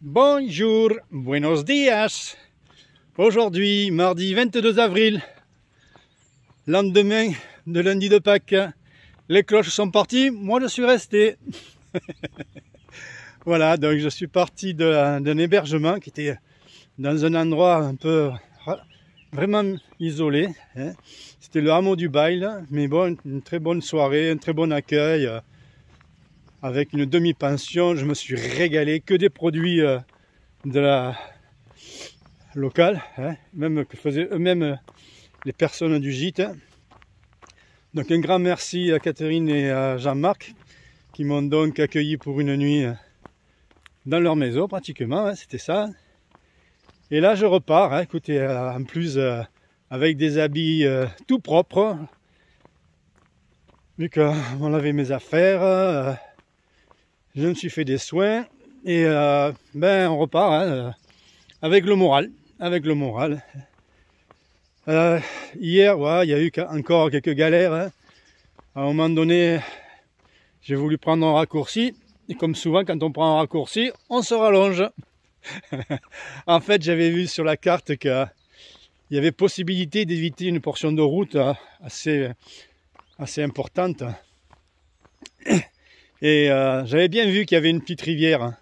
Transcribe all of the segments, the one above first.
Bonjour, buenos días. Aujourd'hui, mardi 22 avril, lendemain de lundi de Pâques. Les cloches sont parties, moi je suis resté. Voilà, donc je suis parti d'un hébergement qui était dans un endroit un peu vraiment isolé. Hein. C'était le hameau du Bail, mais bon, une très bonne soirée, un très bon accueil. Avec une demi-pension, je me suis régalé, que des produits de la locale, hein, même que faisaient eux-mêmes les personnes du gîte. Donc un grand merci à Catherine et à Jean-Marc qui m'ont donc accueilli pour une nuit dans leur maison pratiquement, hein, c'était ça. Et là je repars, hein, écoutez, en plus avec des habits tout propres, vu qu'on lavait mes affaires, je me suis fait des soins et ben on repart hein, avec le moral, hier, ouais, il y a eu encore quelques galères. Hein. À un moment donné, j'ai voulu prendre un raccourci. Et comme souvent, quand on prend un raccourci, on se rallonge. En fait, j'avais vu sur la carte qu'il y avait possibilité d'éviter une portion de route assez importante. Et j'avais bien vu qu'il y avait une petite rivière.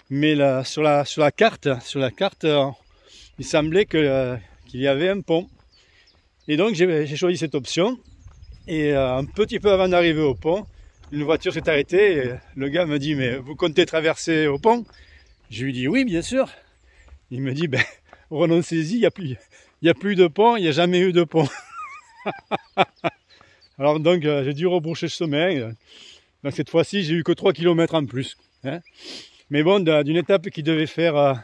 Mais là, sur la carte, il semblait qu'il y avait un pont. Et donc j'ai choisi cette option. Et un petit peu avant d'arriver au pont, une voiture s'est arrêtée. Et le gars me dit, mais vous comptez traverser au pont? Je lui dis, oui, bien sûr. Il me dit, ben, renoncez-y, il n'y a plus de pont, il n'y a jamais eu de pont. Alors donc j'ai dû rebrousser le chemin. Donc cette fois-ci, j'ai eu que 3 km en plus. Hein. Mais bon, d'une étape qui devait faire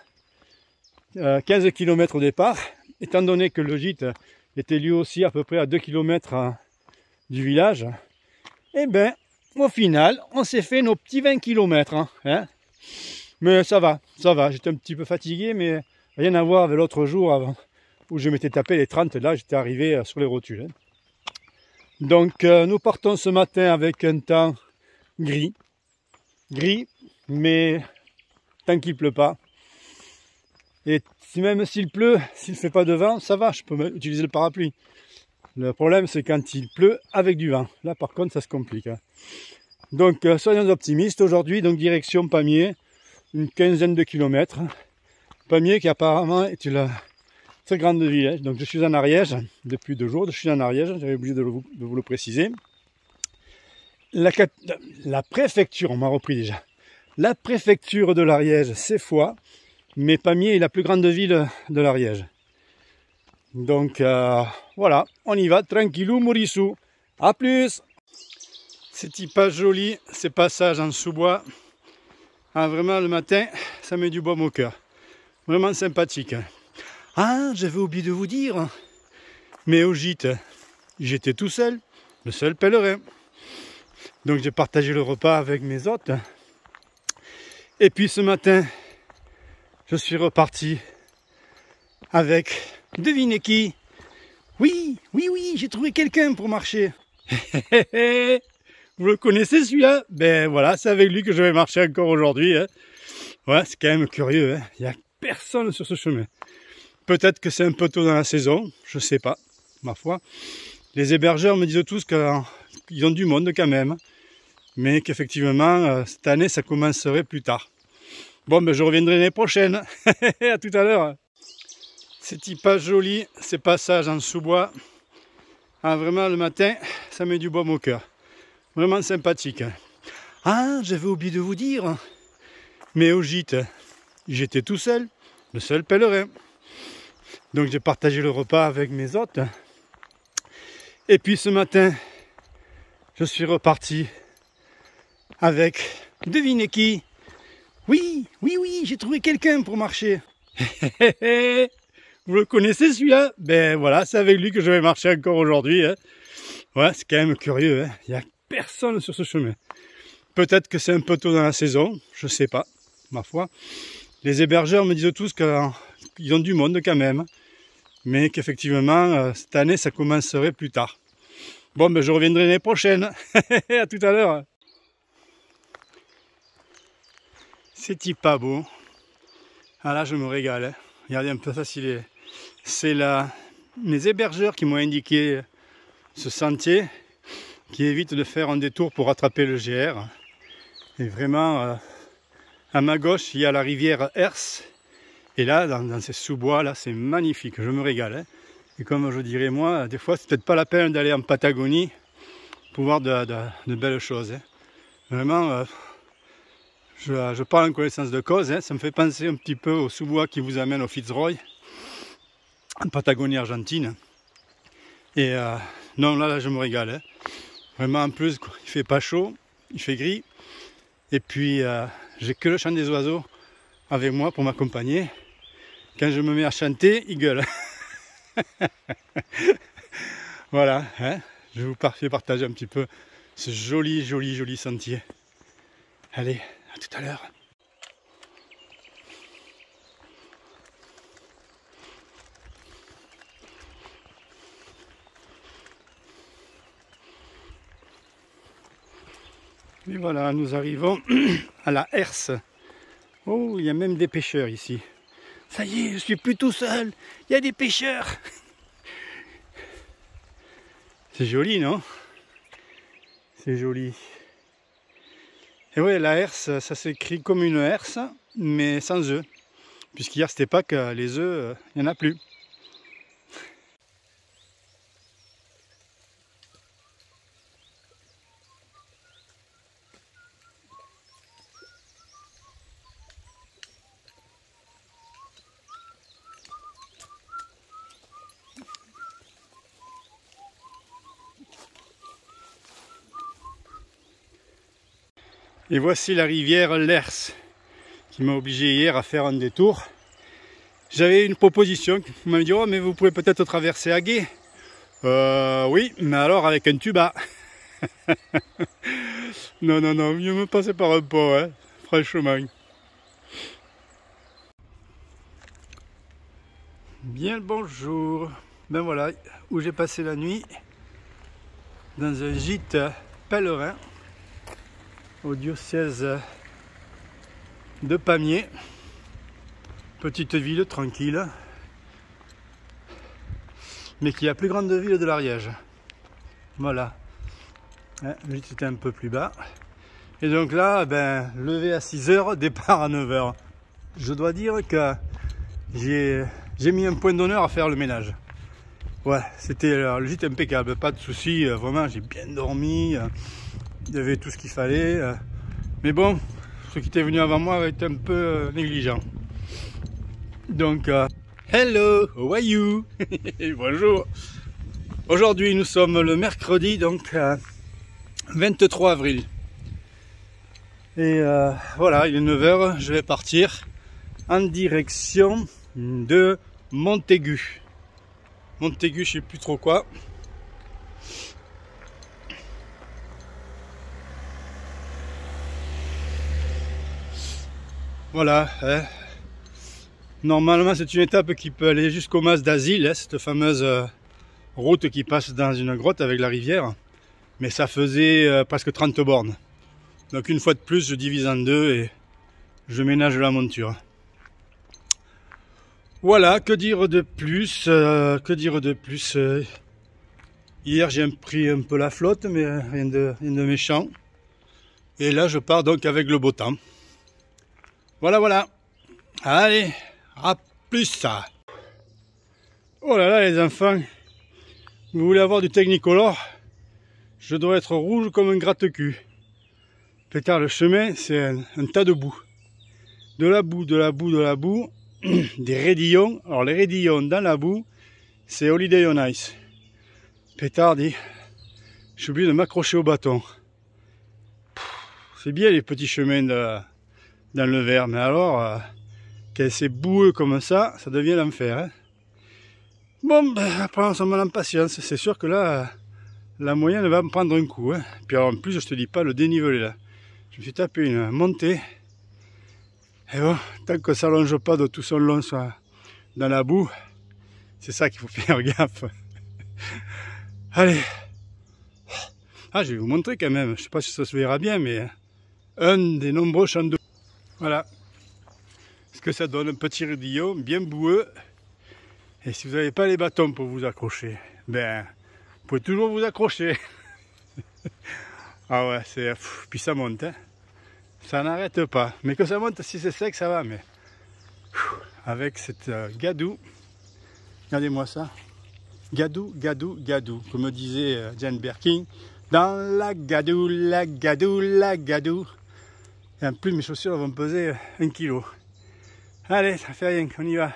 15 km au départ, étant donné que le gîte était lui aussi à peu près à 2 km du village, et ben au final, on s'est fait nos petits 20 km. Hein. Mais ça va, j'étais un petit peu fatigué, mais rien à voir avec l'autre jour avant, où je m'étais tapé les 30, là j'étais arrivé sur les rotules. Hein. Donc nous partons ce matin avec un temps gris, mais tant qu'il pleut pas. Et même s'il pleut, s'il ne fait pas de vent, ça va, je peux utiliser le parapluie. Le problème, c'est quand il pleut avec du vent. Là, par contre, ça se complique. Hein. Donc, soyons optimistes. Aujourd'hui, donc direction Pamiers, une quinzaine de kilomètres. Pamiers qui apparemment est une très grande ville. Hein. Donc, je suis en Ariège depuis 2 jours. Je suis en Ariège, j'avais oublié de vous le préciser. La préfecture, on m'a repris déjà. La préfecture de l'Ariège, c'est Foix. Mais Pamiers est la plus grande ville de l'Ariège. Donc voilà, on y va, tranquillou, morissou. A plus. C'est pas joli, ces passages en sous-bois. Ah, vraiment, le matin, ça met du baume au cœur. Vraiment sympathique. Ah, j'avais oublié de vous dire, mais au gîte, j'étais tout seul, le seul pèlerin. Donc j'ai partagé le repas avec mes hôtes. Et puis ce matin, je suis reparti avec, devinez qui? Oui, j'ai trouvé quelqu'un pour marcher. Vous le connaissez celui-là? Ben voilà, c'est avec lui que je vais marcher encore aujourd'hui. Hein. Ouais, c'est quand même curieux. Hein. Il n'y a personne sur ce chemin. Peut-être que c'est un peu tôt dans la saison, je sais pas, ma foi. Les hébergeurs me disent tous qu'ils ont du monde quand même. Mais qu'effectivement, cette année, ça commencerait plus tard. Bon, ben je reviendrai l'année prochaine. À tout à l'heure. C'est pas joli, ces passages en sous-bois. Ah, vraiment, le matin, ça met du baume au cœur. Vraiment sympathique. Ah, j'avais oublié de vous dire, mais au gîte, j'étais tout seul, le seul pèlerin. Donc j'ai partagé le repas avec mes hôtes. Et puis ce matin, je suis reparti avec, devinez qui? Oui, j'ai trouvé quelqu'un pour marcher. Vous le connaissez celui-là? Ben voilà, c'est avec lui que je vais marcher encore aujourd'hui. Hein. Ouais, c'est quand même curieux. Hein. Il n'y a personne sur ce chemin. Peut-être que c'est un peu tôt dans la saison, je sais pas, ma foi. Les hébergeurs me disent tous qu'ils ont du monde quand même. Mais qu'effectivement, cette année, ça commencerait plus tard. Bon, ben je reviendrai l'année prochaine. À tout à l'heure. C'est pas beau. Ah là, je me régale. Hein. Regardez un peu ça, c'est là mes hébergeurs qui m'ont indiqué ce sentier qui évite de faire un détour pour rattraper le GR. Et vraiment, à ma gauche, il y a la rivière Hers. Et là, dans ces sous-bois, là, c'est magnifique. Je me régale. Hein. Et comme je dirais moi, des fois, c'est peut-être pas la peine d'aller en Patagonie pour voir de belles choses. Hein. Vraiment, je parle en connaissance de cause. Hein. Ça me fait penser un petit peu au sous-bois qui vous amène au Fitzroy, en Patagonie argentine. Et non, là, je me régale. Hein. Vraiment, en plus, il fait pas chaud, il fait gris. Et puis, j'ai que le chant des oiseaux avec moi pour m'accompagner. Quand je me mets à chanter, il gueule. Voilà, hein, je vous fais partager un petit peu ce joli, joli, joli sentier. Allez, à tout à l'heure. Et voilà, nous arrivons à la Hers. Oh, il y a même des pêcheurs ici. Ça y est, je suis plus tout seul. Il y a des pêcheurs. C'est joli, non? C'est joli. Et ouais, la herse, ça s'écrit comme une herse, mais sans œufs. Puisqu'hier, c'était pas que les œufs, il n'y en a plus. Et voici la rivière Lers, qui m'a obligé hier à faire un détour. J'avais une proposition, on m'a dit oh mais vous pouvez peut-être traverser à gué. Oui, mais alors avec un tuba. Non, non, non, mieux me passer par un pont, hein, franchement. Bien le bonjour. Ben voilà, où j'ai passé la nuit, dans un gîte pèlerin, au diocèse de Pamiers, petite ville tranquille, mais qui est la plus grande ville de l'Ariège. Voilà, le gîte était un peu plus bas. Et donc là, ben, levé à 6 h, départ à 9 h. Je dois dire que j'ai mis un point d'honneur à faire le ménage. Ouais, c'était le gîte impeccable, pas de soucis, vraiment j'ai bien dormi. Il y avait tout ce qu'il fallait. Mais bon, ceux qui étaient venus avant moi avaient été un peu négligents. Donc, hello, how are you? Bonjour. Aujourd'hui, nous sommes le mercredi, donc 23 avril. Et voilà, il est 9 h, je vais partir en direction de Montaigu. Montaigu, je sais plus trop quoi. Voilà, hein. Normalement c'est une étape qui peut aller jusqu'au mas d'Asile, hein, cette fameuse route qui passe dans une grotte avec la rivière. Mais ça faisait presque 30 bornes. Donc une fois de plus, je divise en deux et je ménage la monture. Voilà, que dire de plus, que dire de plus. Hier j'ai pris un peu la flotte, mais rien de méchant. Et là je pars donc avec le beau temps. Voilà, voilà. Allez, à plus ça. Oh là là les enfants, vous voulez avoir du Technicolor? Je dois être rouge comme un gratte-cul. Pétard, le chemin, c'est un tas de boue. De la boue, de la boue, de la boue. Des raidillons. Alors les raidillons dans la boue, c'est Holiday on Ice. Pétard dit, je suis obligé de m'accrocher au bâton. C'est bien les petits chemins dans le verre, mais alors, quand c'est boueux comme ça devient l'enfer. Hein. Bon, ben, après on s'en met en patience. C'est sûr que là, la moyenne va me prendre un coup. Hein. Puis alors, en plus, je te dis pas le dénivelé là. Je me suis tapé une montée. Et bon, tant que ça ne longe pas de tout son long dans la boue, c'est ça qu'il faut faire gaffe. Allez. Ah, je vais vous montrer quand même. Je sais pas si ça se verra bien, mais un des nombreux champs d'eau. Voilà. Parce que ça donne un petit rodillon bien boueux. Et si vous n'avez pas les bâtons pour vous accrocher, ben, vous pouvez toujours vous accrocher. Ah ouais, c'est... Puis ça monte, hein. Ça n'arrête pas. Mais que ça monte, si c'est sec, ça va. Mais avec cette gadoue, regardez-moi ça. Gadou, gadou, gadou. Comme disait Jane Birkin, dans la gadoue, la gadoue, la gadoue. Et en plus, mes chaussures vont peser 1 kg. Allez, ça fait rien, on y va.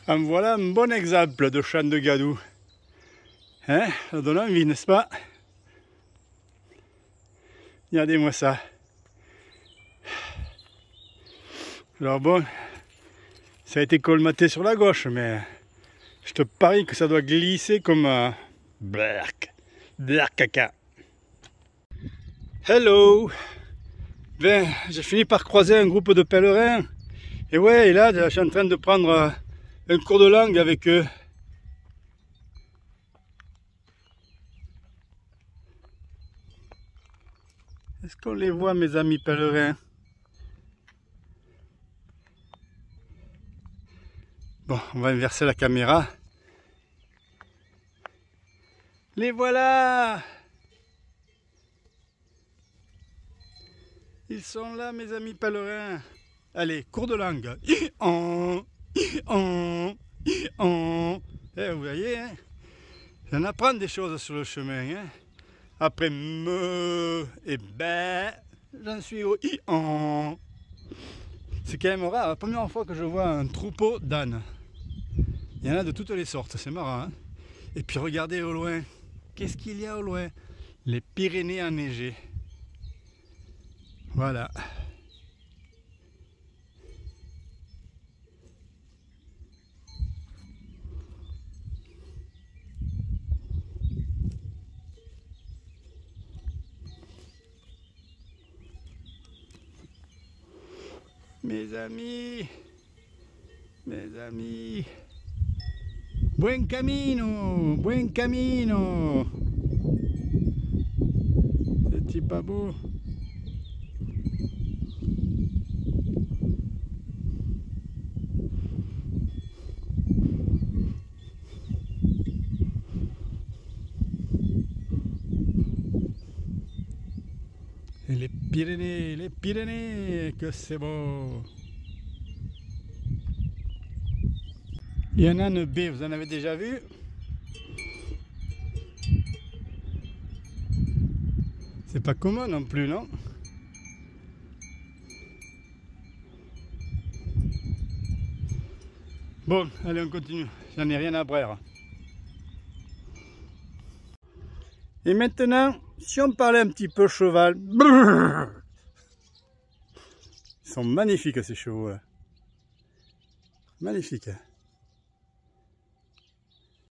En voilà un bon exemple de chant de gadou. Hein, ça donne envie, n'est-ce pas? Regardez-moi ça. Alors bon, ça a été colmaté sur la gauche, mais je te parie que ça doit glisser comme un black caca. Hello! Ben, j'ai fini par croiser un groupe de pèlerins. Et ouais, et là, je suis en train de prendre un cours de langue avec eux. Est-ce qu'on les voit, mes amis pèlerins? Bon, on va inverser la caméra. Les voilà! Ils sont là, mes amis pèlerins. Allez, cours de langue. Eh, vous voyez, hein? J'en apprends des choses sur le chemin. Hein? Après me et ben, j'en suis au i-on. C'est quand même rare, la première fois que je vois un troupeau d'ânes. Il y en a de toutes les sortes, c'est marrant. Hein? Et puis regardez au loin, qu'est-ce qu'il y a au loin? Les Pyrénées enneigées. Voilà. Mes amis, buen camino, c'est pas beau. Et les Pyrénées, que c'est beau. Il y en a un B, vous en avez déjà vu? C'est pas commun non plus, non? Bon, allez, on continue. J'en ai rien à braire. Et maintenant, si on parlait un petit peu cheval. Brrr, ils sont magnifiques ces chevaux. Magnifiques.